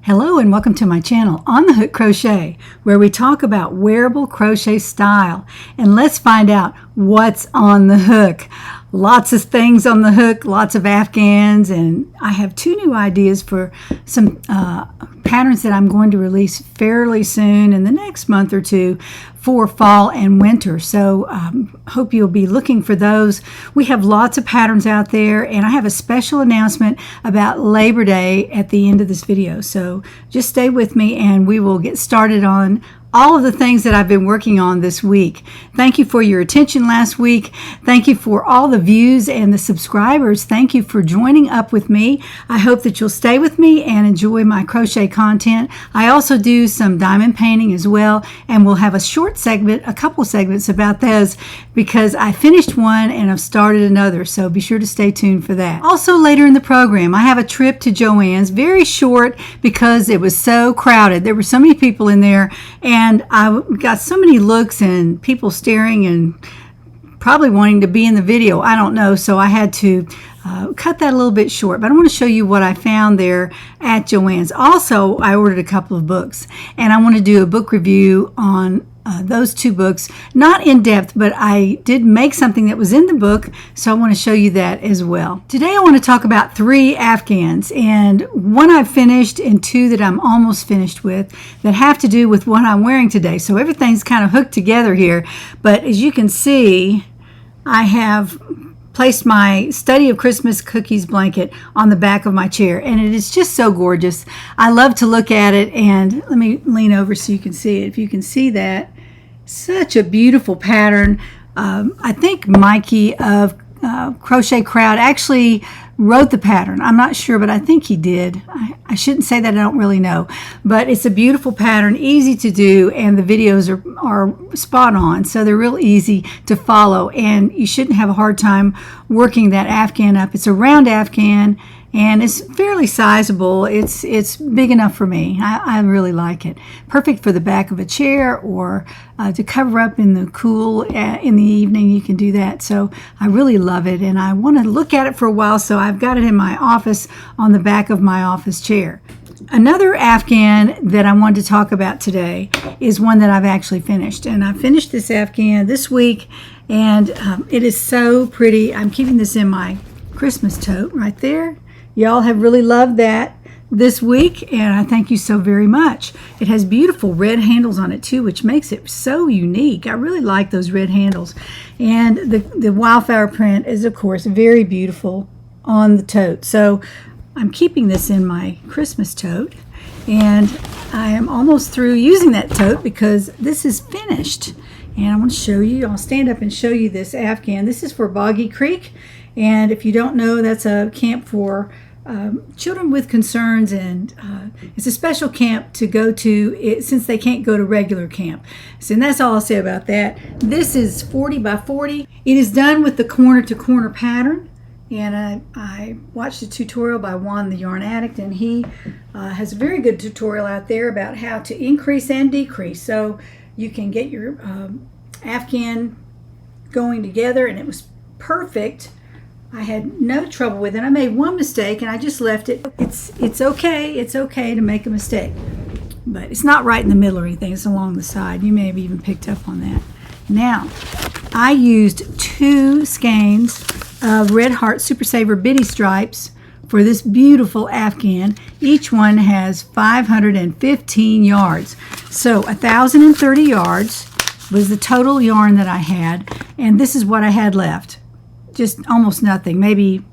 Hello and welcome to my channel, On the Hook Crochet, where we talk about wearable crochet style. And let's find out what's on the hook. Lots of things on the hook, lots of Afghans, and I have two new ideas for some patterns that I'm going to release fairly soon in the next month or two for fall and winter. So hope you'll be looking for those. We have lots of patterns out there, and I have a special announcement about Labor Day at the end of this video. So just stay with me and we will get started on all of the things that I've been working on this week. Thank you for your attention last week. Thank you for all the views and the subscribers. Thank you for joining up with me. I hope that you'll stay with me and enjoy my crochet content. I also do some diamond painting as well, and we'll have a short segment, a couple segments about those because I finished one and I've started another, so be sure to stay tuned for that. Also later in the program, I have a trip to Joann's, very short because it was so crowded. There were so many people in there, and I got so many looks and people staring and probably wanting to be in the video. I don't know, so I had to cut that a little bit short. But I want to show you what I found there at Joann's. Also, I ordered a couple of books, and I want to do a book review on those two books. Not in depth, but I did make something that was in the book, so I want to show you that as well. Today I want to talk about 3 Afghans, and one I've finished and 2 that I'm almost finished with that have to do with what I'm wearing today. So everything's kind of hooked together here, but as you can see, I have placed my Study of Christmas Cookies blanket on the back of my chair, and it is just so gorgeous. I love to look at it, and let me lean over so you can see it. If you can see that, such a beautiful pattern. I think Mikey of Crochet Crowd actually wrote the pattern. I'm not sure, but I think he did. I shouldn't say that, I don't really know. But it's a beautiful pattern, easy to do, and the videos are spot on. So they're real easy to follow, and you shouldn't have a hard time working that Afghan up. It's a round Afghan, and it's fairly sizable. It's big enough for me. I really like it. Perfect for the back of a chair or to cover up in the cool in the evening. You can do that. So I really love it, and I want to look at it for a while, so I've got it in my office on the back of my office chair. Another Afghan that I wanted to talk about today is one that I've actually finished, and I finished this Afghan this week, and it is so pretty. I'm keeping this in my Christmas tote right there. Y'all have really loved that this week, and I thank you so very much. It has beautiful red handles on it too, which makes it so unique. I really like those red handles. And the wildflower print is, of course, very beautiful on the tote. So I'm keeping this in my Christmas tote, and I am almost through using that tote because this is finished. And I want to show you, I'll stand up and show you this Afghan. This is for Boggy Creek, and if you don't know, that's a camp for children with concerns, and it's a special camp to go to since they can't go to regular camp. So, and that's all I'll say about that. This is 40 by 40. It is done with the corner to corner pattern, and I watched a tutorial by Joann the Yarn Addict, and he has a very good tutorial out there about how to increase and decrease, so you can get your Afghan going together, and it was perfect. I had no trouble with it. I made one mistake and I just left it. It's okay. It's okay to make a mistake. But it's not right in the middle or anything. It's along the side. You may have even picked up on that. Now, I used 2 skeins of Red Heart Super Saver Bitty Stripes for this beautiful Afghan. Each one has 515 yards. So 1,030 yards was the total yarn that I had. And this is what I had left. Just almost nothing, maybe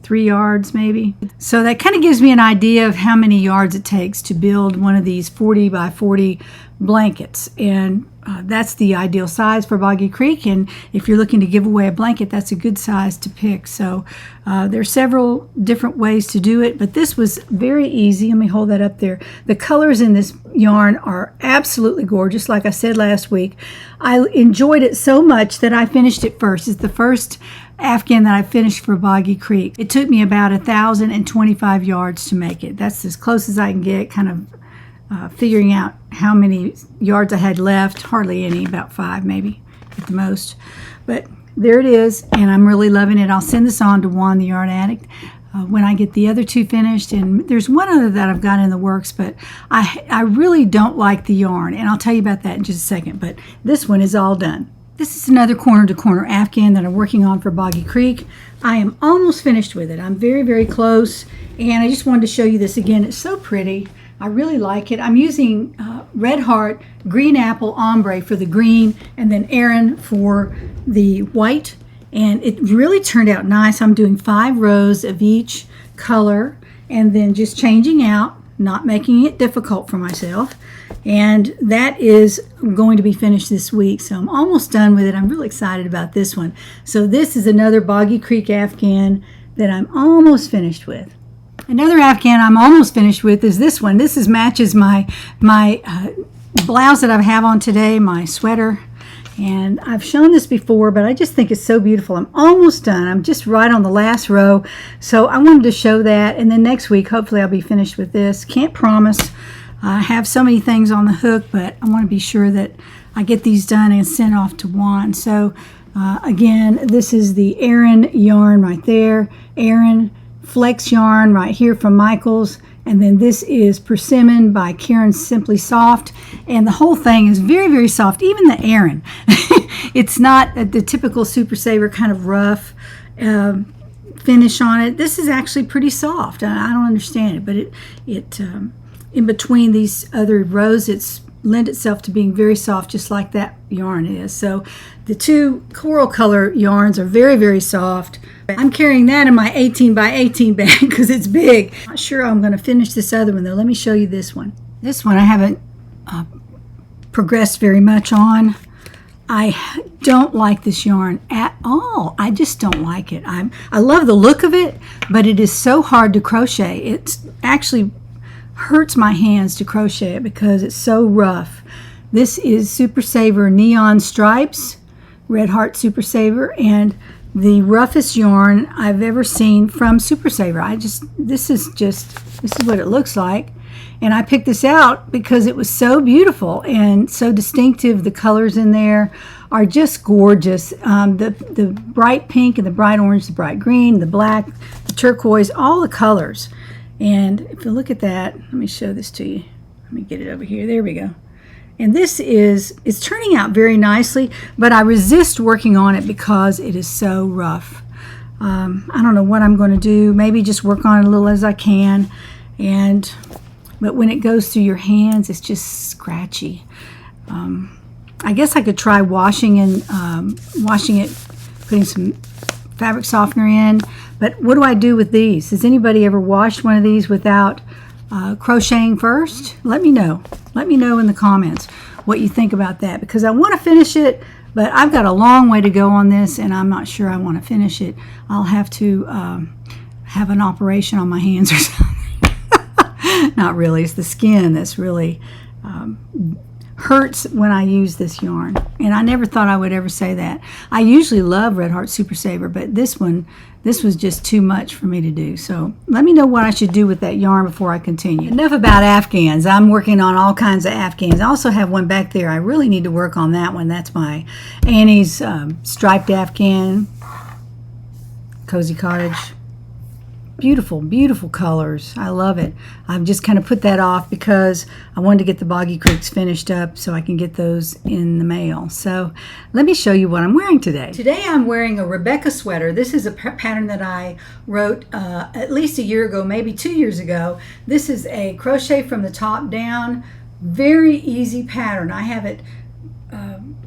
3 yards maybe. So that kind of gives me an idea of how many yards it takes to build one of these 40 by 40 blankets, and that's the ideal size for Boggy Creek. And if you're looking to give away a blanket, that's a good size to pick. So there are several different ways to do it, but this was very easy. Let me hold that up there. The colors in this yarn are absolutely gorgeous. Like I said last week, I enjoyed it so much that I finished it first. It's the first Afghan that I finished for Boggy Creek. It took me about 1,025 yards to make it. That's as close as I can get, kind of figuring out how many yards I had left. Hardly any, about 5 maybe at the most. But there it is, and I'm really loving it. I'll send this on to Joann the Yarn Addict. when I get the other two finished. And there's one other that I've got in the works, but I really don't like the yarn, and I'll tell you about that in just a second. But this one is all done. This is another corner to corner Afghan that I'm working on for Boggy Creek. I am almost finished with it. I'm very, very close, and I just wanted to show you this again. It's so pretty. I really like it. I'm using Red Heart Green Apple Ombre for the green, and then Aran for the white, and it really turned out nice. I'm doing 5 rows of each color and then just changing out, not making it difficult for myself. And that is going to be finished this week, so I'm almost done with it. I'm really excited about this one. So this is another Boggy Creek Afghan that I'm almost finished with. Another Afghan I'm almost finished with is this one. This matches my blouse that I have on today, my sweater. And I've shown this before, but I just think it's so beautiful. I'm almost done. I'm just right on the last row. So I wanted to show that. And then next week, hopefully I'll be finished with this. Can't promise. I have so many things on the hook, but I want to be sure that I get these done and sent off to Juan. So again, this is the Aran yarn right there. Aran Flex yarn right here from Michaels. And then this is Persimmon by Karen Simply Soft. And the whole thing is very, very soft. Even the Aran. It's not the typical Super Saver kind of rough finish on it. This is actually pretty soft. I don't understand it, but it in between these other rows, it's lend itself to being very soft, just like that yarn is. So the two coral color yarns are very, very soft. I'm carrying that in my 18 by 18 bag because it's big. Not sure I'm going to finish this other one though. Let me show you this one. This one I haven't progressed very much on. I don't like this yarn at all. I just don't like it. I love the look of it, but it is so hard to crochet. It's actually hurts my hands to crochet it because it's so rough. This is Super Saver Neon Stripes, Red Heart Super Saver, and the roughest yarn I've ever seen from Super Saver. This is what it looks like. And I picked this out because it was so beautiful and so distinctive. The colors in there are just gorgeous. The bright pink and the bright orange, the bright green, the black, the turquoise, all the colors. And if you look at that, let me show this to you. Let me get it over here. There we go. And it's turning out very nicely, but I resist working on it because it is so rough. I don't know what I'm going to do. Maybe just work on it a little as I can. But when it goes through your hands, it's just scratchy. I guess I could try washing it, putting some fabric softener in. But what do I do with these? Has anybody ever washed one of these without crocheting first? Let me know. Let me know in the comments what you think about that, because I want to finish it, but I've got a long way to go on this, and I'm not sure I want to finish it. I'll have to have an operation on my hands or something. Not really. It's the skin that's really hurts when I use this yarn. And I never thought I would ever say that. I usually love Red Heart Super Saver, but this was just too much for me to do. So let me know what I should do with that yarn before I continue. Enough about Afghans. I'm working on all kinds of Afghans. I also have one back there. I really need to work on that one. That's my Annie's striped Afghan. Cozy Cottage. Beautiful, beautiful colors. I love it. I've just kind of put that off because I wanted to get the Boggy Creeks finished up so I can get those in the mail. So let me show you what I'm wearing today. Today I'm wearing a Rebecca sweater. This is a pattern that I wrote at least a year ago, maybe 2 years ago. This is a crochet from the top down, very easy pattern. I have it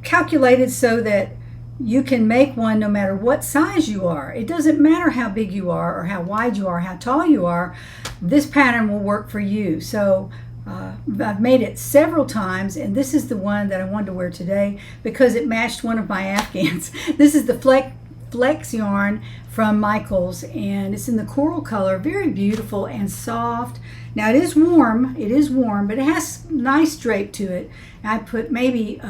calculated so that you can make one no matter what size you are. It doesn't matter how big you are or how wide you are, how tall you are. This pattern will work for you. So I've made it several times, and this is the one that I wanted to wear today because it matched one of my Afghans. This is the Flex yarn from Michaels, and it's in the coral color. Very beautiful and soft. Now it is warm, but it has nice drape to it. I put maybe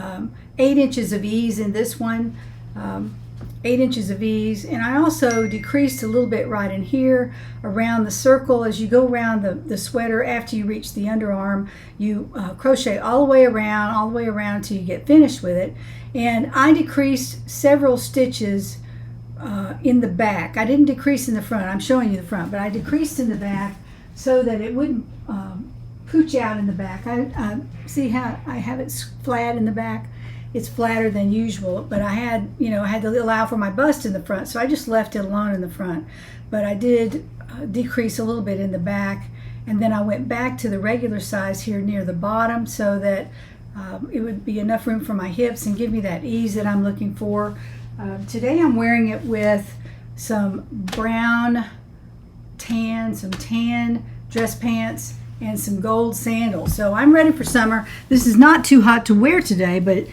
8 inches of ease in this one. 8 inches of ease, and I also decreased a little bit right in here around the circle. As you go around the sweater, after you reach the underarm, you crochet all the way around until you get finished with it. And I decreased several stitches in the back. I didn't decrease in the front. I'm showing you the front, but I decreased in the back so that it wouldn't pooch out in the back. I see how I have it flat in the back. It's flatter than usual, but I had, I had to allow for my bust in the front, so I just left it alone in the front. But I did decrease a little bit in the back, and then I went back to the regular size here near the bottom so that it would be enough room for my hips and give me that ease that I'm looking for. Today I'm wearing it with some brown some tan dress pants and some gold sandals. So I'm ready for summer. This is not too hot to wear today, but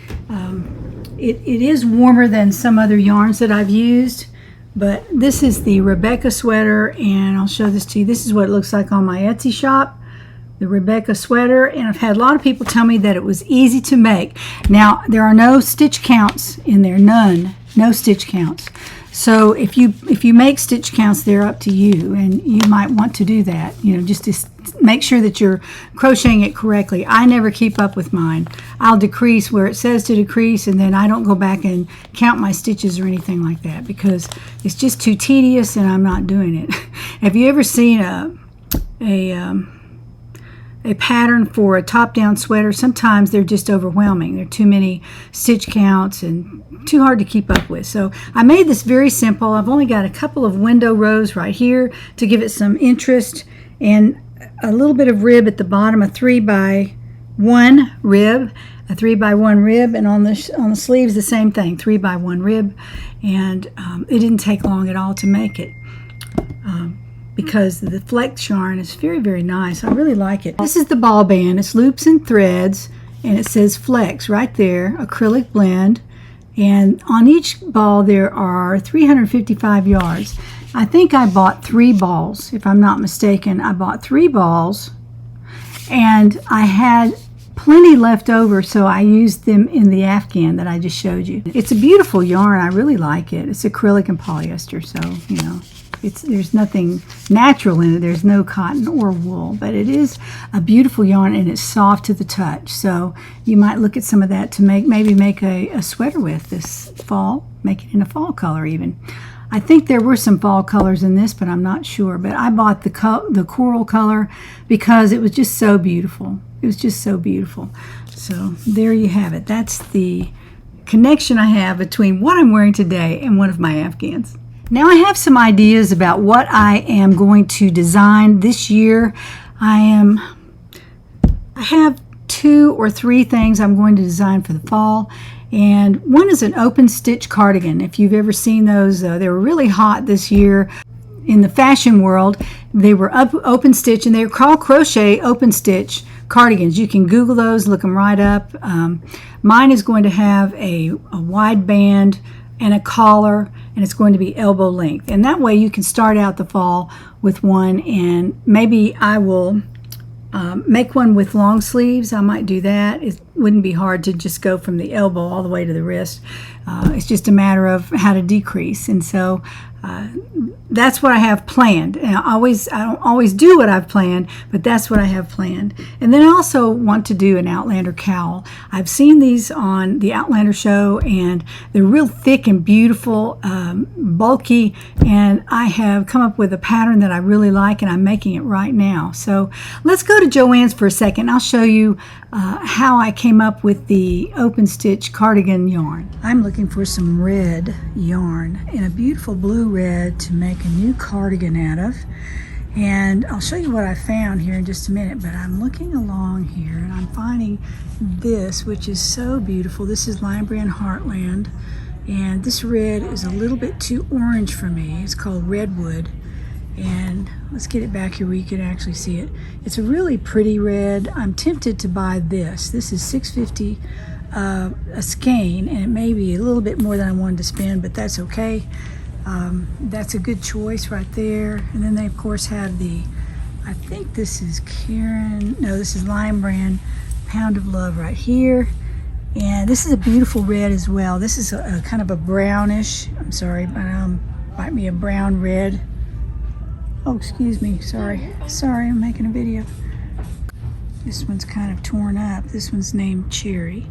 it is warmer than some other yarns that I've used. But this is the Rebecca sweater, and I'll show this to you. This is what it looks like on my Etsy shop, the Rebecca sweater, and I've had a lot of people tell me that it was easy to make. Now, there are no stitch counts in there, no stitch counts. So if you make stitch counts, they're up to you, and you might want to do that, just to make sure that you're crocheting it correctly. I never keep up with mine. I'll decrease where it says to decrease, and then I don't go back and count my stitches or anything like that because it's just too tedious and I'm not doing it. Have you ever seen a pattern for a top-down sweater? Sometimes they're just overwhelming. There are too many stitch counts and too hard to keep up with. So I made this very simple. I've only got a couple of window rows right here to give it some interest, and a little bit of rib at the bottom, a 3x1 rib, and on the sleeves the same thing, 3x1 rib, and it didn't take long at all to make it. Because the flex yarn is very, very nice. I really like it. This is the ball band. It's loops and threads, and it says flex right there, acrylic blend. And on each ball there are 355 yards. I think I bought 3 balls, if I'm not mistaken. I bought 3 balls, and I had plenty left over, so I used them in the Afghan that I just showed you. It's a beautiful yarn. I really like it. It's acrylic and polyester, so, there's nothing natural in it. There's no cotton or wool, but it is a beautiful yarn, and it's soft to the touch. So you might look at some of that to maybe make a sweater with this fall, make it in a fall color even. I think there were some fall colors in this, but I'm not sure. But I bought the coral color because it was just so beautiful. It was just so beautiful. So there you have it. That's the connection I have between what I'm wearing today and one of my Afghans. Now I have some ideas about what I am going to design this year. I have 2 or 3 things I'm going to design for the fall, and one is an open stitch cardigan. If you've ever seen those, they were really hot this year in the fashion world. They were open stitch, and they were called crochet open stitch cardigans. You can Google those, look them right up. Mine is going to have a wide band and a collar, and it's going to be elbow length, and that way you can start out the fall with one, and maybe I will make one with long sleeves. I might do that. It wouldn't be hard to just go from the elbow all the way to the wrist. It's just a matter of how to decrease, and so that's what I have planned. And I don't always do what I've planned, but that's what I have planned. And then I also want to do an Outlander cowl. I've seen these on the Outlander show, and they're real thick and beautiful, bulky, and I have come up with a pattern that I really like, and I'm making it right now. So let's go to Joann's for a second. I'll show you how I came up with the open stitch cardigan yarn. I'm looking for some red yarn and a beautiful blue red to make a new cardigan out of, and I'll show you what I found here in just a minute. But I'm looking along here, and I'm finding this, which is so beautiful. This is Lion Brand Heartland, and this red is a little bit too orange for me. It's called Redwood, and let's get it back here where you can actually see it. It's a really pretty red. I'm tempted to buy this. This is $6.50 a skein, and it may be a little bit more than I wanted to spend, but that's okay. That's a good choice right there. And then they of course have I think this is this is Lion Brand Pound of Love right here, and this is a beautiful red as well. This is a kind of a brownish, I'm sorry, but might be a brown red. Oh, excuse me, sorry, I'm making a video. This one's kind of torn up. This one's named Cherry,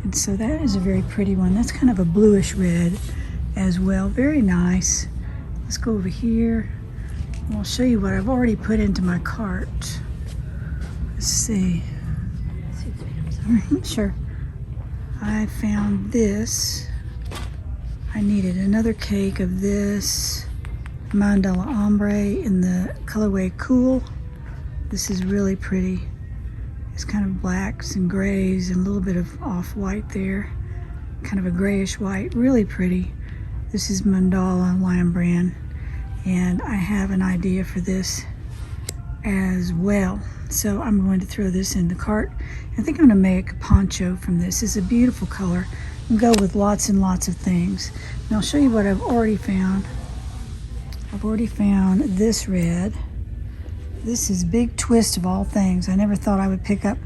and so that is a very pretty one. That's kind of a bluish red. as well. Very nice. Let's go over here and I'll show you what I've already put into my cart. Let's see. Sure. I found this. I needed another cake of this mandala ombre in the colorway Cool. This is really pretty. It's kind of blacks and grays and a little bit of off-white there. Kind of a grayish white, really pretty. This is mandala Lion Brand, and I have an idea for this as well. So I'm going to throw this in the cart. I think I'm going to make a poncho from this. It's a beautiful color and go with lots and lots of things. And I'll show you what I've already found. I've already found this red. This is Big Twist of all things. I never thought I would pick up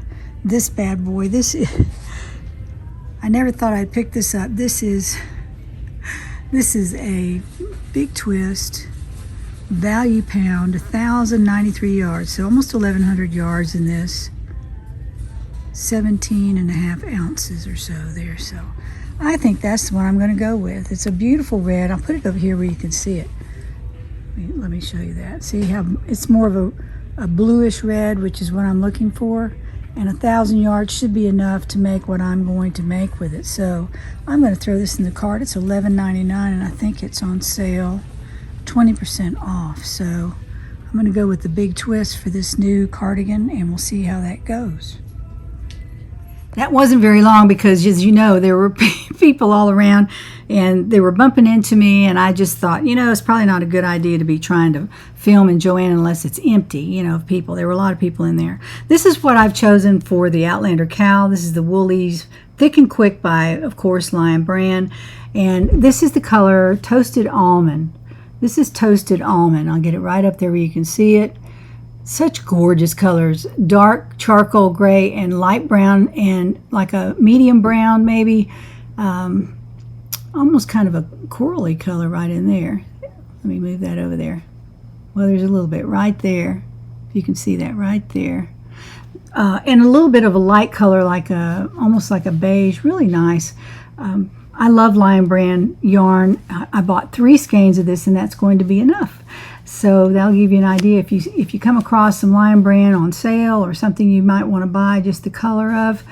this bad boy. I never thought I'd pick this up. This is a Big Twist value pound, 1,093 yards, so almost 1,100 yards in this. 17.5 ounces or so there. So I think that's the one I'm going to go with. It's a beautiful red. I'll put it over here where you can see it. Let me show you that. See how it's more of a bluish red, which is what I'm looking for. And 1,000 yards should be enough to make what I'm going to make with it. So I'm going to throw this in the cart. It's $11.99, and I think it's on sale 20% off. So I'm going to go with the Big Twist for this new cardigan, and we'll see how that goes. That wasn't very long because, as you know, there were people all around and they were bumping into me, and I just thought, you know, it's probably not a good idea to be trying to film in Joann unless it's empty, you know, of people. There were a lot of people in there. This is what I've chosen for the Outlander cowl. This is the Woolies Thick and Quick by, of course, Lion Brand. And this is the color Toasted Almond. This is Toasted Almond. I'll get it right up there where you can see it. Such gorgeous colors. Dark charcoal gray and light brown and like a medium brown maybe. Almost kind of a corally color right in there. Let me move that over there. Well, there's a little bit right there. If you can see that right there. And a little bit of a light color, like almost like a beige. Really nice. I love Lion Brand yarn. I bought 3 skeins of this, and that's going to be enough. So that'll give you an idea. If you come across some Lion Brand on sale or something you might want to buy just the color of,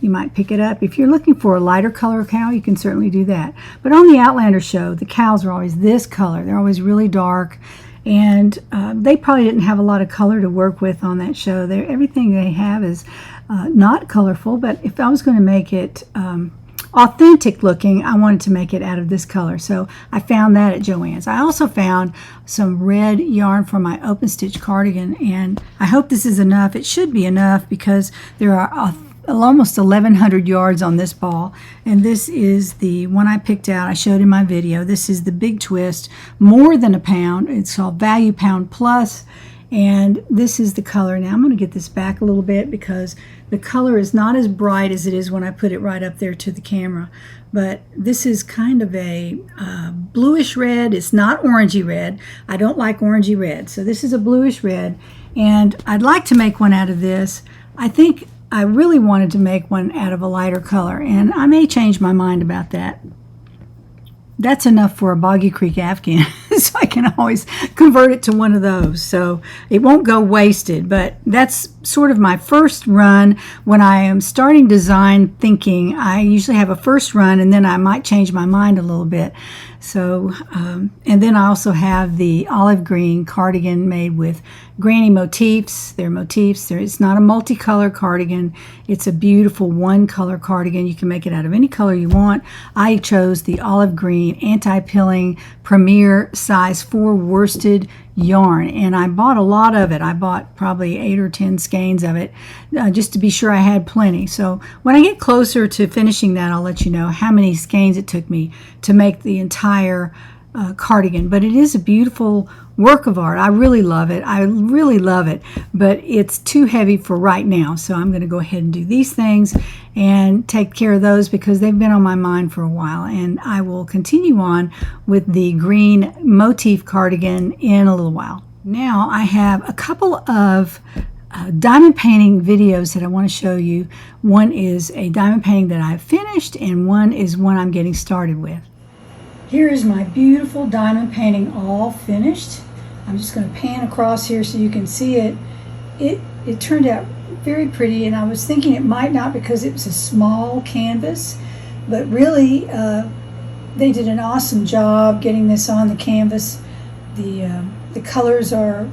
you might pick it up. If you're looking for a lighter color cowl, you can certainly do that. But on the Outlander show, the cowls are always this color. They're always really dark, and they probably didn't have a lot of color to work with on that show. Everything they have is not colorful, but if I was going to make it authentic looking, I wanted to make it out of this color. So I found that at Joann's. I also found some red yarn for my open stitch cardigan, and I hope this is enough. It should be enough because there are almost 1,100 yards on this ball, and this is the one I picked out. I showed in my video. This is the Big Twist, more than a pound. It's called Value Pound Plus, and this is the color. Now I'm going to get this back a little bit because the color is not as bright as it is when I put it right up there to the camera, but this is kind of a bluish red. It's not orangey red. I don't like orangey red, so this is a bluish red, and I'd like to make one out of this. I think I really wanted to make one out of a lighter color, and I may change my mind about that. That's enough for a Boggy Creek Afghan, so I can always convert it to one of those. So it won't go wasted, but that's sort of my first run. When I am starting design thinking, I usually have a first run, and then I might change my mind a little bit. So, and then I also have the olive green cardigan made with granny motifs. They're motifs. It's not a multicolor cardigan. It's a beautiful one-color cardigan. You can make it out of any color you want. I chose the olive green anti-pilling Premier size 4 worsted yarn, and I bought a lot of it. I bought probably 8 or 10 skeins of it just to be sure I had plenty. So when I get closer to finishing that, I'll let you know how many skeins it took me to make the entire cardigan. But it is a beautiful work of art. I really love it. I really love it, but it's too heavy for right now. So I'm going to go ahead and do these things and take care of those because they've been on my mind for a while. And I will continue on with the green motif cardigan in a little while. Now I have a couple of diamond painting videos that I want to show you. One is a diamond painting that I've finished, and one is one I'm getting started with. Here is my beautiful diamond painting all finished. I'm just going to pan across here so you can see it. It turned out very pretty, and I was thinking it might not because it was a small canvas, but really they did an awesome job getting this on the canvas. The colors are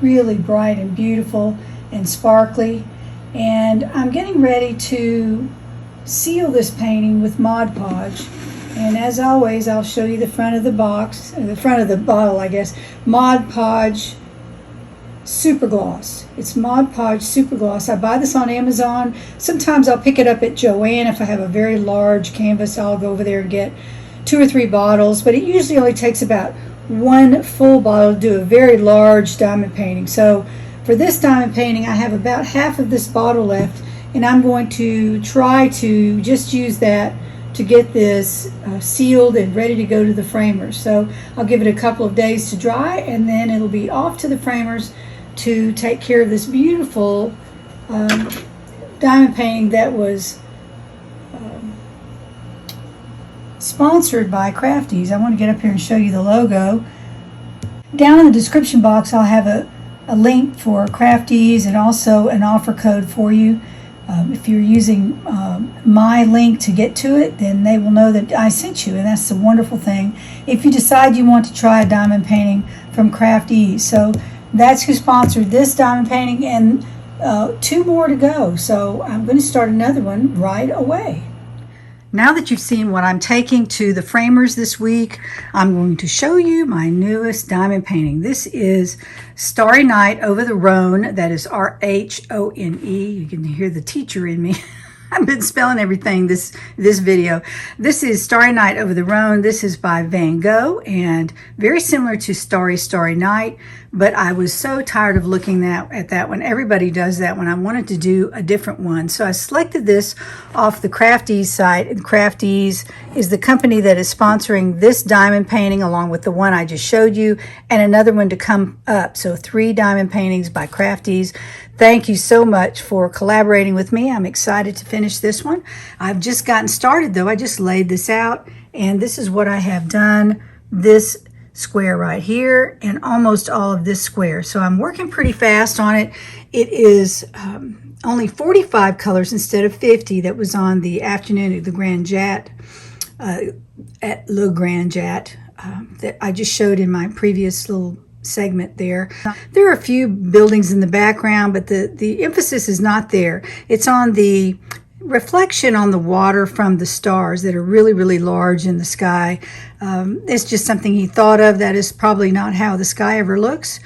really bright and beautiful and sparkly, and I'm getting ready to seal this painting with Mod Podge. And as always, I'll show you the front of the box, the front of the bottle, I guess. Mod Podge Super Gloss. It's Mod Podge Super Gloss. I buy this on Amazon. Sometimes I'll pick it up at Joann. If I have a very large canvas, I'll go over there and get 2 or 3 bottles. But it usually only takes about 1 full bottle to do a very large diamond painting. So for this diamond painting, I have about half of this bottle left, and I'm going to try to just use that to get this sealed and ready to go to the framers. So I'll give it a couple of days to dry, and then it'll be off to the framers to take care of this beautiful diamond painting that was sponsored by Crafties. I want to get up here and show you the logo. Down in the description box, I'll have a link for Crafties and also an offer code for you. If you're using my link to get to it, then they will know that I sent you, and that's the wonderful thing if you decide you want to try a diamond painting from Crafties. So that's who sponsored this diamond painting, and 2 more to go. So I'm going to start another one right away. Now that you've seen what I'm taking to the framers this week, I'm going to show you my newest diamond painting. This is Starry Night Over the Rhone. That is R-H-O-N-E. You can hear the teacher in me. I've been spelling everything this video. This is Starry Night Over the Rhone. This is by Van Gogh, and very similar to Starry, Starry Night, but I was so tired of looking at that one. Everybody does that one. I wanted to do a different one. So I selected this off the Crafties site, and Crafties is the company that is sponsoring this diamond painting along with the one I just showed you and another one to come up. So 3 diamond paintings by Crafties. Thank you so much for collaborating with me. I'm excited to finish this one. I've just gotten started though. I just laid this out, and this is what I have done. This square right here and almost all of this square. So I'm working pretty fast on it. It is only 45 colors instead of 50 that was on the afternoon at the Grand Jat, at Le Grand Jat, that I just showed in my previous little segment there. There are a few buildings in the background, but the emphasis is not there. It's on the reflection on the water from the stars that are really, really large in the sky. It's just something he thought of. That is probably not how the sky ever looks.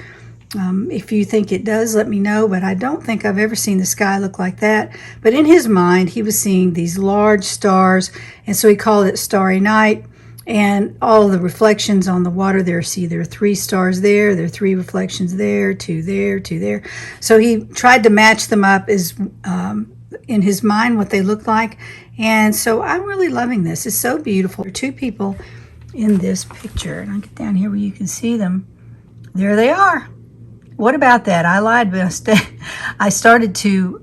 If you think it does, let me know, but I don't think I've ever seen the sky look like that. But in his mind, he was seeing these large stars, and so he called it Starry Night. And all the reflections on the water there, see there are 3 stars there, there are 3 reflections there, 2 there, 2 there. So he tried to match them up as in his mind what they look like. And so I'm really loving this. It's so beautiful. There are 2 people in this picture, and I'll get down here where you can see them. There they are. What about that? I lied, but I started to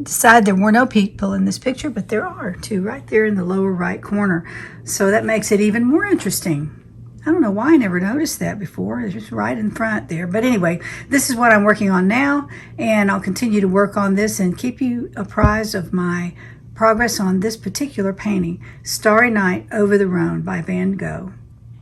decide there were no people in this picture, but there are 2 right there in the lower right corner. So that makes it even more interesting. I don't know why I never noticed that before. It's just right in front there. But anyway, this is what I'm working on now, and I'll continue to work on this and keep you apprised of my progress on this particular painting, Starry Night Over the Rhone by Van Gogh.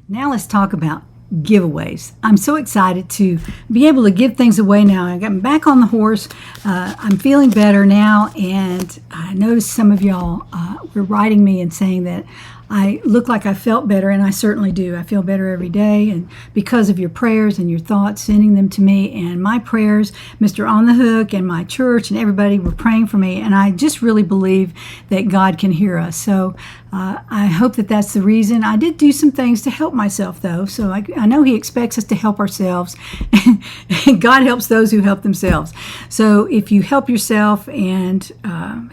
Now let's talk about giveaways. I'm so excited to be able to give things away now. I'm back on the horse. I'm feeling better now, and I noticed some of y'all were writing me and saying that I look like I felt better, and I certainly do. I feel better every day, and because of your prayers and your thoughts, sending them to me, and my prayers, Mr. On the Hook and my church and everybody were praying for me, and I just really believe that God can hear us. So I hope that that's the reason. I did do some things to help myself, though, so I know He expects us to help ourselves. God helps those who help themselves. So if you help yourself and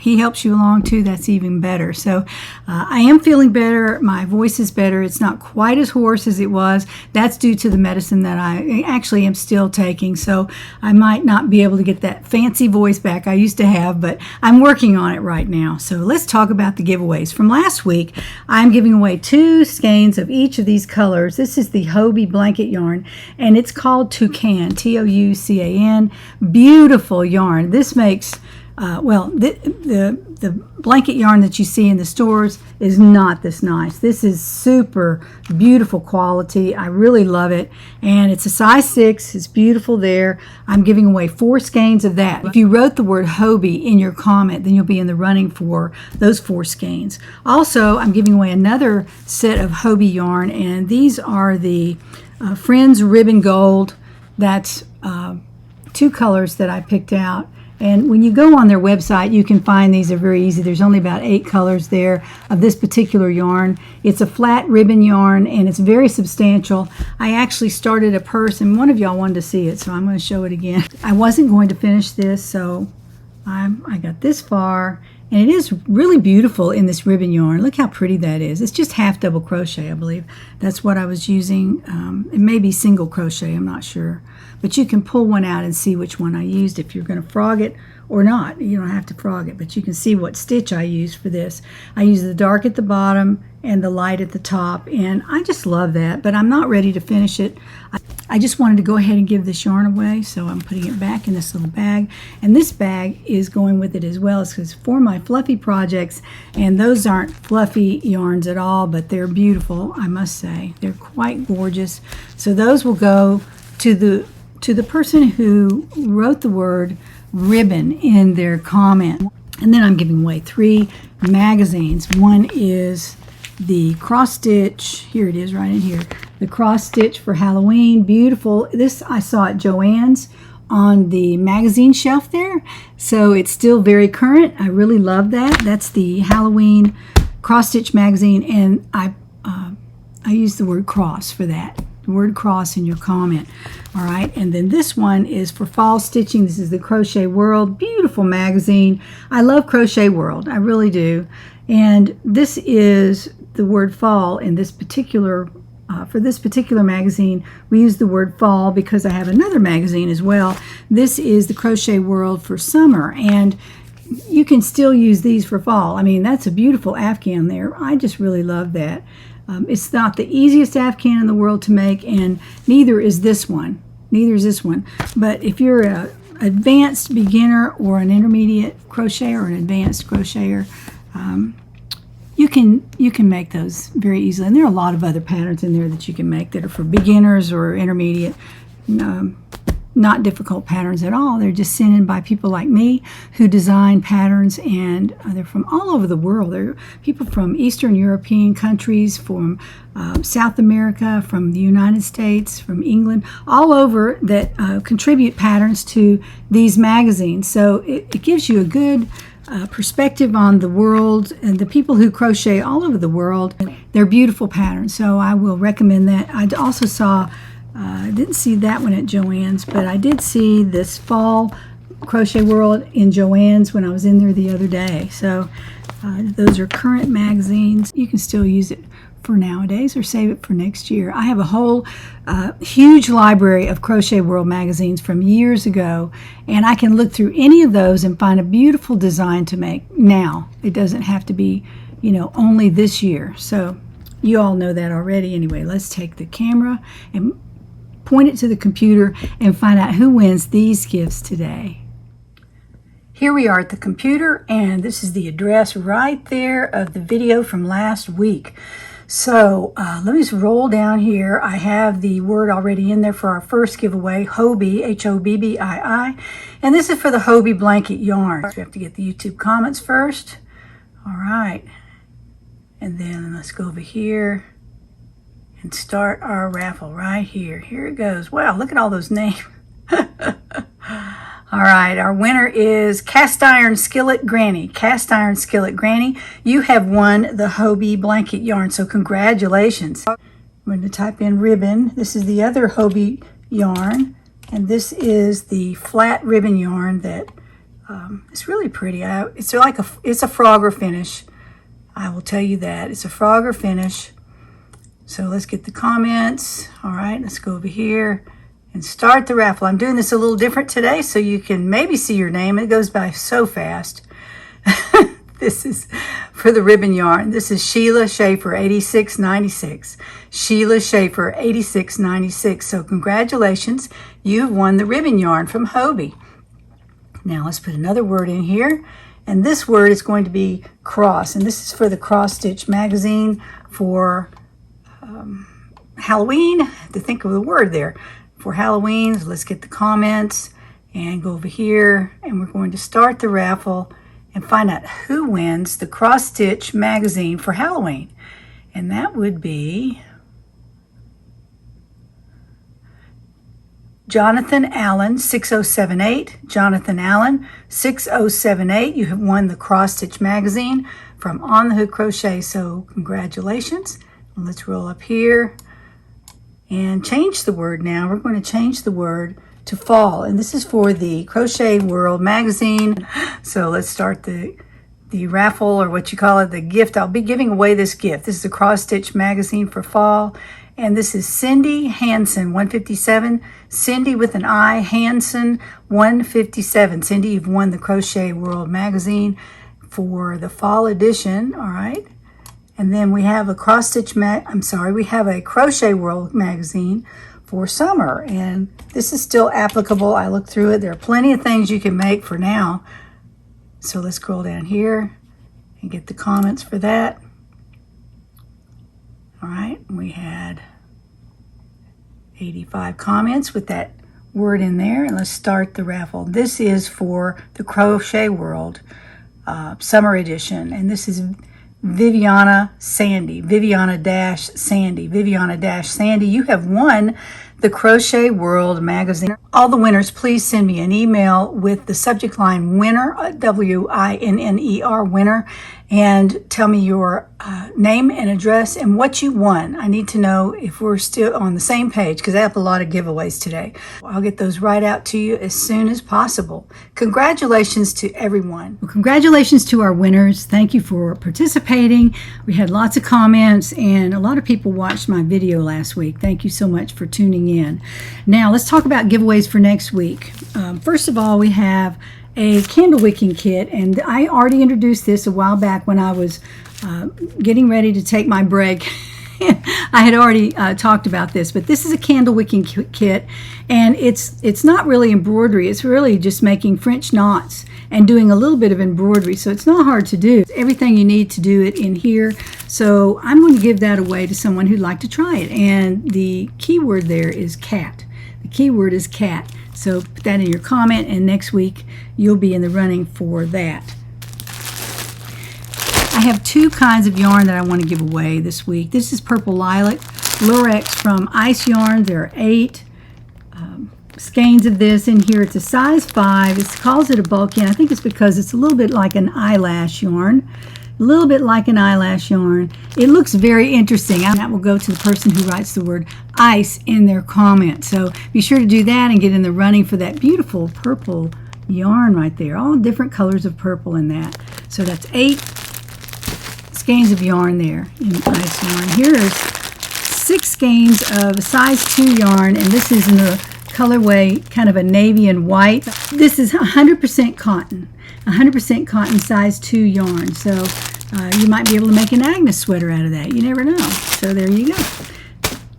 He helps you along too, that's even better. So I am feeling better. better. My voice is better. It's not quite as hoarse as it was. That's due to the medicine that I actually am still taking. So I might not be able to get that fancy voice back I used to have, but I'm working on it right now. So let's talk about the giveaways. From last week, I'm giving away 2 skeins of each of these colors. This is the Hobie blanket yarn, and it's called Toucan, Toucan. Beautiful yarn. This makes the blanket yarn that you see in the stores is not this nice. This is super beautiful quality. I really love it, and it's a size 6. It's beautiful there. I'm giving away 4 skeins of that. If you wrote the word Hobie in your comment, then you'll be in the running for those 4 skeins. Also, I'm giving away another set of Hobie yarn, and these are the Friends Ribbon Gold. That's 2 colors that I picked out. And when you go on their website, you can find these are very easy. There's only about 8 colors there of this particular yarn. It's a flat ribbon yarn, and it's very substantial. I actually started a purse, and one of y'all wanted to see it, so I'm going to show it again. I wasn't going to finish this, so I got this far. And it is really beautiful in this ribbon yarn. Look how pretty that is. It's just half double crochet, I believe. That's what I was using. It may be single crochet, I'm not sure. But you can pull one out and see which one I used if you're going to frog it or not. You don't have to frog it, but you can see what stitch I used for this. I used the dark at the bottom and the light at the top, and I just love that, but I'm not ready to finish it. I just wanted to go ahead and give this yarn away, so I'm putting it back in this little bag, and this bag is going with it as well. It's for my fluffy projects, and those aren't fluffy yarns at all, but they're beautiful, I must say. They're quite gorgeous. So those will go to the person who wrote the word ribbon in their comment. And then I'm giving away 3 magazines. One is the cross stitch, here it is right in here, the cross stitch for Halloween. Beautiful. This I saw at Joann's on the magazine shelf there, so it's still very current. I really love that. That's the Halloween cross stitch magazine, and I used the word cross for that. The word cross in your comment. All right, and then this one is for fall stitching. This is the Crochet World. Beautiful magazine. I love Crochet World. I really do. And this is the word fall in this particular, for this particular magazine, we use the word fall because I have another magazine as well. This is the Crochet World for summer, and you can still use these for fall. I mean, that's a beautiful Afghan there. I just really love that. It's not the easiest Afghan in the world to make, and neither is this one. Neither is this one. But if you're an advanced beginner or an intermediate crocheter or an advanced crocheter, you can make those very easily. And there are a lot of other patterns in there that you can make that are for beginners or intermediate. Not difficult patterns at all. They're just sent in by people like me who design patterns, and they're from all over the world. They're people from Eastern European countries, from South America, from the United States, from England, all over that contribute patterns to these magazines. So it gives you a good perspective on the world and the people who crochet all over the world. They're beautiful patterns, so I will recommend that. I also saw I didn't see that one at Joann's, but I did see this Fall Crochet World in Joann's when I was in there the other day. So those are current magazines. You can still use it for nowadays or save it for next year. I have a whole huge library of Crochet World magazines from years ago, and I can look through any of those and find a beautiful design to make now. It doesn't have to be, you know, only this year. So you all know that already. Anyway, let's take the camera and point it to the computer and find out who wins these gifts today. Here we are at the computer, and this is the address right there of the video from last week. So let me just roll down here. I have the word already in there for our first giveaway, Hobie, Hobbii, and this is for the Hobie blanket yarn. We have to get the YouTube comments first. All right, and then let's go over here and start our raffle right here. Here it goes. Wow, look at all those names. All right, our winner is Cast Iron Skillet Granny. Cast Iron Skillet Granny, you have won the Hobie blanket yarn, so congratulations. I'm going to type in ribbon. This is the other Hobie yarn, and this is the flat ribbon yarn that it's really pretty. It's a Frogger finish. I will tell you that. It's a Frogger finish. So let's get the comments. All right, let's go over here and start the raffle. I'm doing this a little different today so you can maybe see your name. It goes by so fast. This is for the ribbon yarn. This is Sheila Schaefer, 8696. Sheila Schaefer, 8696. So congratulations, you've won the ribbon yarn from Hobie. Now let's put another word in here. And this word is going to be cross. And this is for the Cross Stitch magazine for Halloween. I have to think of the word there. For Halloween, so let's get the comments and go over here. And we're going to start the raffle and find out who wins the Cross Stitch magazine for Halloween. And that would be Jonathan Allen, 6078. Jonathan Allen, 6078. You have won the Cross Stitch magazine from On the Hook Crochet. So congratulations. Let's roll up here and change the word now. We're going to change the word to fall, and this is for the Crochet World magazine. So let's start the raffle, or what you call it, the gift. I'll be giving away this gift. This is the Cross Stitch magazine for fall, and this is Cindy Hanson, 157. Cindy with an I, Hanson, 157. Cindy, you've won the Crochet World magazine for the fall edition. All right. And then we have a we have a Crochet World magazine for summer, and this is still applicable. I looked through it. There are plenty of things you can make for now. So let's scroll down here and get the comments for that. All right, we had 85 comments with that word in there, and let's start the raffle. This is for the Crochet World summer edition, and this is Viviana Sandy, Viviana Sandy, you have won the Crochet World magazine. All the winners, please send me an email with the subject line winner, W-I-N-N-E-R, winner, and tell me your name and address and what you won. I need to know if we're still on the same page because I have a lot of giveaways today. I'll get those right out to you as soon as possible. Congratulations to everyone. Well, congratulations to our winners. Thank you for participating. We had lots of comments and a lot of people watched my video last week. Thank you so much for tuning in. Now let's talk about giveaways for next week. First of all, we have a candle wicking kit, and I already introduced this a while back when I was getting ready to take my break. I had already talked about this, but this is a candle wicking kit, and it's not really embroidery. It's really just making French knots and doing a little bit of embroidery, so it's not hard to do. Everything you need to do it in here. So I'm going to give that away to someone who'd like to try it, and the keyword there is cat. The keyword is cat. So put that in your comment, and next week you'll be in the running for that. I have two kinds of yarn that I want to give away this week. This is Purple Lilac Lurex from Ice Yarn. There are 8 skeins of this in here. It's a size 5. It calls it a bulky, and I think it's because it's a little bit like an eyelash yarn. A little bit like an eyelash yarn. It looks very interesting. That will go to the person who writes the word ice in their comment. So be sure to do that and get in the running for that beautiful purple yarn right there. All different colors of purple in that. So that's 8 skeins of yarn there in ice yarn. Here's 6 skeins of size 2 yarn, and this is in the colorway kind of a navy and white. This is 100% cotton. 100% cotton size 2 yarn. So you might be able to make an Agnes sweater out of that. You never know. So there you go.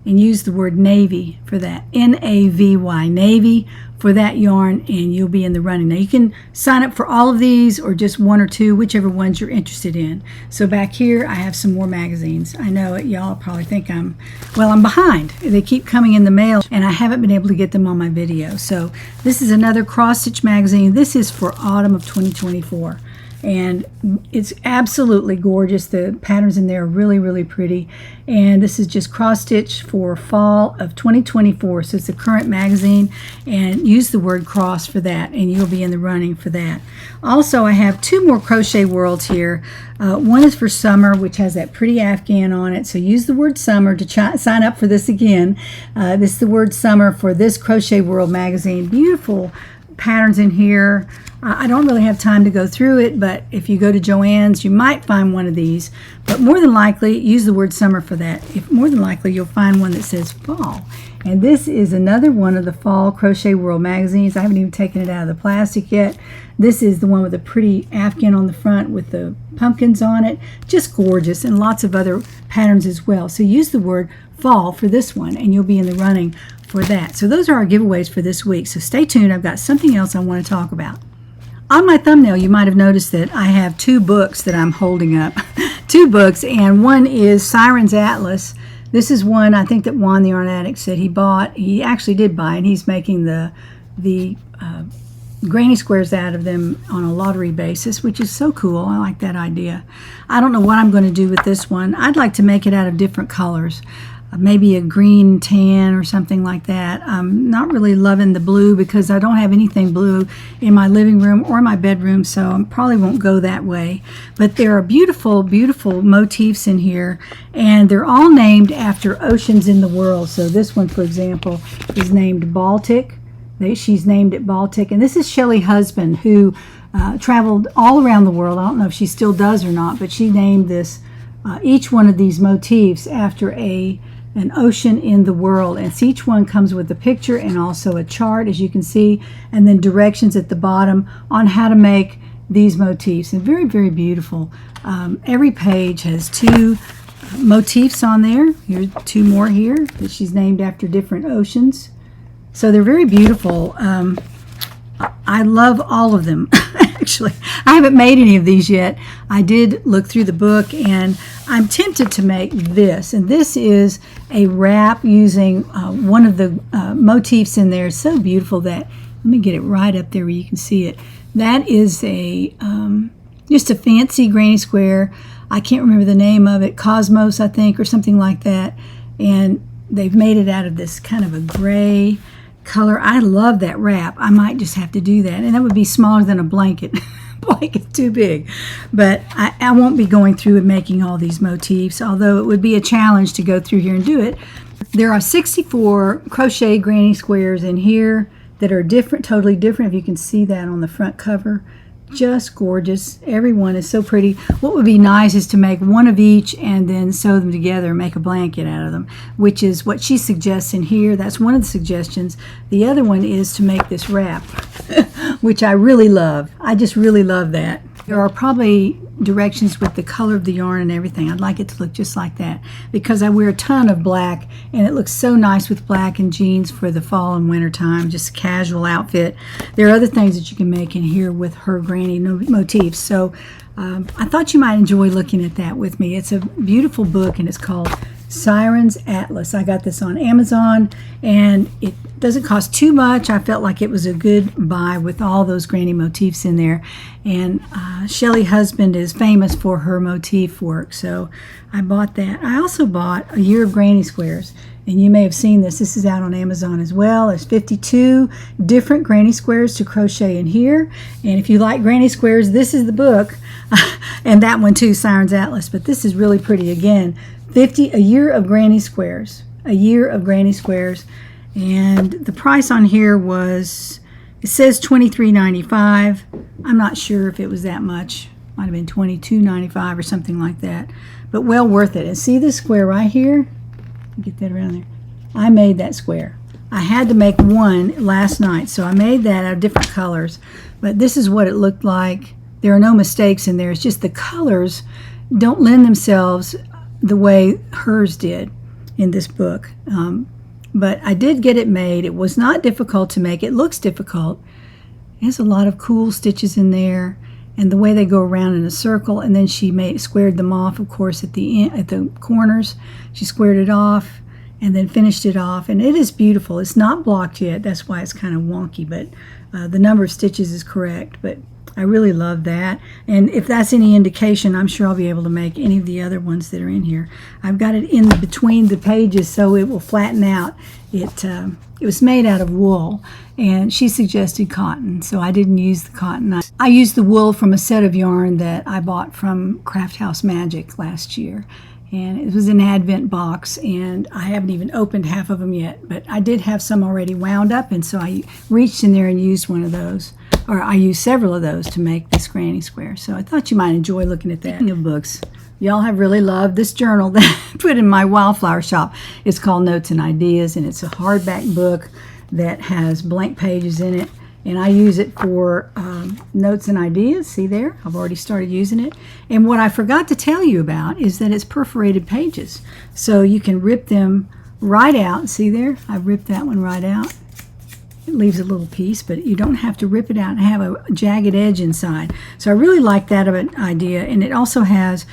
And use the word navy for that. N-A-V-Y, navy for that yarn, and you'll be in the running. Now you can sign up for all of these or just 1 or 2, whichever ones you're interested in. So back here I have some more magazines. I know y'all probably think I'm behind. They keep coming in the mail and I haven't been able to get them on my video. So this is another cross stitch magazine. This is for autumn of 2024. And it's absolutely gorgeous. The patterns in there are really, really pretty. And this is just cross stitch for fall of 2024. So it's a current magazine, and use the word cross for that, and you'll be in the running for that. Also, I have 2 more Crochet Worlds here. One is for summer, which has that pretty Afghan on it. So use the word summer to sign up for this again. This is the word summer for this Crochet World magazine. Beautiful patterns in here. I don't really have time to go through it, but if you go to Joann's, you might find one of these. But more than likely, use the word summer for that. More than likely, you'll find one that says fall. And this is another one of the Fall Crochet World magazines. I haven't even taken it out of the plastic yet. This is the one with the pretty Afghan on the front with the pumpkins on it. Just gorgeous, and lots of other patterns as well. So use the word fall for this one, and you'll be in the running for that. So those are our giveaways for this week. So stay tuned. I've got something else I want to talk about. On my thumbnail, you might have noticed that I have 2 books that I'm holding up. 2 books, and one is Siren's Atlas. This is one I think that Juan the Yarn Addict said he bought. He actually did buy, and he's making the granny squares out of them on a lottery basis, which is so cool. I like that idea. I don't know what I'm going to do with this one. I'd like to make it out of different colors. Maybe a green tan or something like that. I'm not really loving the blue because I don't have anything blue in my living room or my bedroom, so I probably won't go that way. But there are beautiful, beautiful motifs in here, and they're all named after oceans in the world. So this one, for example, is named Baltic. She's named it Baltic. And this is Shelley Husband, who traveled all around the world. I don't know if she still does or not, but she named this each one of these motifs after an ocean in the world, and so each one comes with a picture and also a chart, as you can see, and then directions at the bottom on how to make these motifs. And very, very beautiful. Every page has 2 motifs on there. Here's 2 more here that she's named after different oceans. So they're very beautiful. I love all of them. Actually, I haven't made any of these yet. I did look through the book, and I'm tempted to make this. And this is a wrap using one of the motifs in there. It's so beautiful that, let me get it right up there where you can see it. That is a just a fancy granny square. I can't remember the name of it, Cosmos, I think, or something like that. And they've made it out of this kind of a gray color. I love that wrap. I might just have to do that, and that would be smaller than a blanket. Blanket's too big, but I won't be going through and making all these motifs, although it would be a challenge to go through here and do it. There are 64 crochet granny squares in here that are different, totally different. If you can see that on the front cover, just gorgeous. Everyone is so pretty. What would be nice is to make one of each and then sew them together and make a blanket out of them, which is what she suggests in here. That's one of the suggestions. The other one is to make this wrap, which I really love. I just really love that. There are probably directions with the color of the yarn and everything. I'd like it to look just like that because I wear a ton of black, and it looks so nice with black and jeans for the fall and winter time, just a casual outfit. There are other things that you can make in here with her granny motifs. So I thought you might enjoy looking at that with me. It's a beautiful book, and it's called Siren's Atlas. I got this on Amazon, and it doesn't cost too much. I felt like it was a good buy with all those granny motifs in there. And Shelley Husband is famous for her motif work, so I bought that. I also bought A Year of Granny Squares, and you may have seen this. This is out on Amazon as well. There's 52 different granny squares to crochet in here, and if you like granny squares, this is the book. And that one too, Siren's Atlas, but this is really pretty. Again, A Year of Granny Squares. A Year of Granny Squares. And the price on here was, it says $23.95. I'm not sure if it was that much. Might have been $22.95 or something like that. But well worth it. And see this square right here? Get that around there. I made that square. I had to make one last night, so I made that out of different colors. But this is what it looked like. There are no mistakes in there. It's just the colors don't lend themselves the way hers did in this book. But I did get it made. It was not difficult to make. It looks difficult. It has a lot of cool stitches in there, and the way they go around in a circle, and then she squared them off, of course, at the end, at the corners. She squared it off and then finished it off, and it is beautiful. It's not blocked yet. That's why it's kind of wonky, but the number of stitches is correct. But I really love that, and if that's any indication, I'm sure I'll be able to make any of the other ones that are in here. I've got it in between the pages so it will flatten out. It was made out of wool, and she suggested cotton, so I didn't use the cotton. I used the wool from a set of yarn that I bought from Craft House Magic last year, And it was an Advent box, and I haven't even opened half of them yet. But I did have some already wound up, and so I reached in there and used one of those. Or I used several of those to make this granny square. So I thought you might enjoy looking at that. Speaking of books, y'all have really loved this journal that I put in my wildflower shop. It's called Notes and Ideas, and it's a hardback book that has blank pages in it. And I use it for notes and ideas. See there? I've already started using it. And what I forgot to tell you about is that it's perforated pages. So you can rip them right out. See there? I ripped that one right out. It leaves a little piece, but you don't have to rip it out and have a jagged edge inside. So I really like that of an idea. And it also has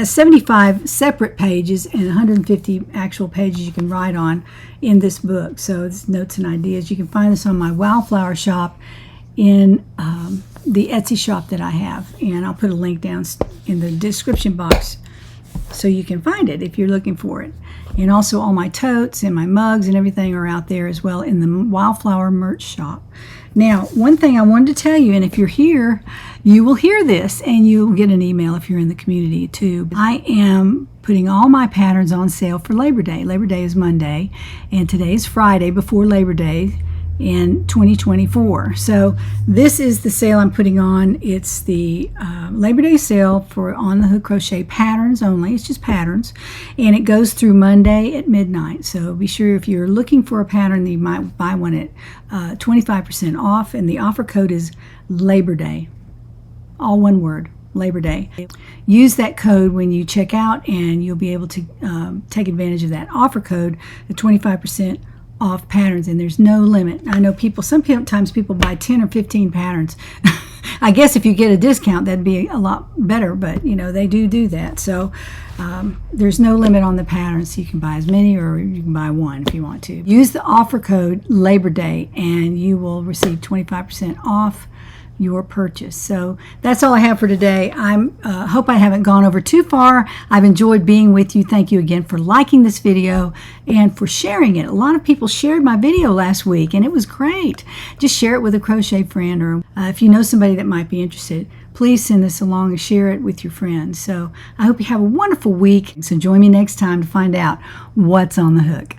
75 separate pages and 150 actual pages you can write on in this book. So it's Notes and Ideas. You can find this on my Wildflower shop in the Etsy shop that I have. And I'll put a link down in the description box so you can find it if you're looking for it. And also all my totes and my mugs and everything are out there as well in the Wildflower merch shop. Now, one thing I wanted to tell you, and if you're here, you will hear this, and you'll get an email if you're in the community too. I am putting all my patterns on sale for Labor Day. Labor Day is Monday, and today's Friday before Labor Day in 2024. So this is the sale I'm putting on. It's the Labor Day sale for On the Hook Crochet patterns only. It's just patterns, and it goes through Monday at midnight. So be sure if you're looking for a pattern that you might buy one at 25% off, and the offer code is Labor Day, all one word, Labor Day. Use that code when you check out, and you'll be able to take advantage of that offer code, the 25% off patterns, and there's no limit. I know sometimes people buy 10 or 15 patterns. I guess if you get a discount, that'd be a lot better, but you know, they do that. So there's no limit on the patterns. So you can buy as many, or you can buy one if you want to. Use the offer code Labor Day, and you will receive 25% off your purchase. So that's all I have for today. I hope I haven't gone over too far. I've enjoyed being with you. Thank you again for liking this video and for sharing it. A lot of people shared my video last week, and it was great. Just share it with a crochet friend, or if you know somebody that might be interested, please send this along and share it with your friends. So I hope you have a wonderful week. So join me next time to find out what's on the hook.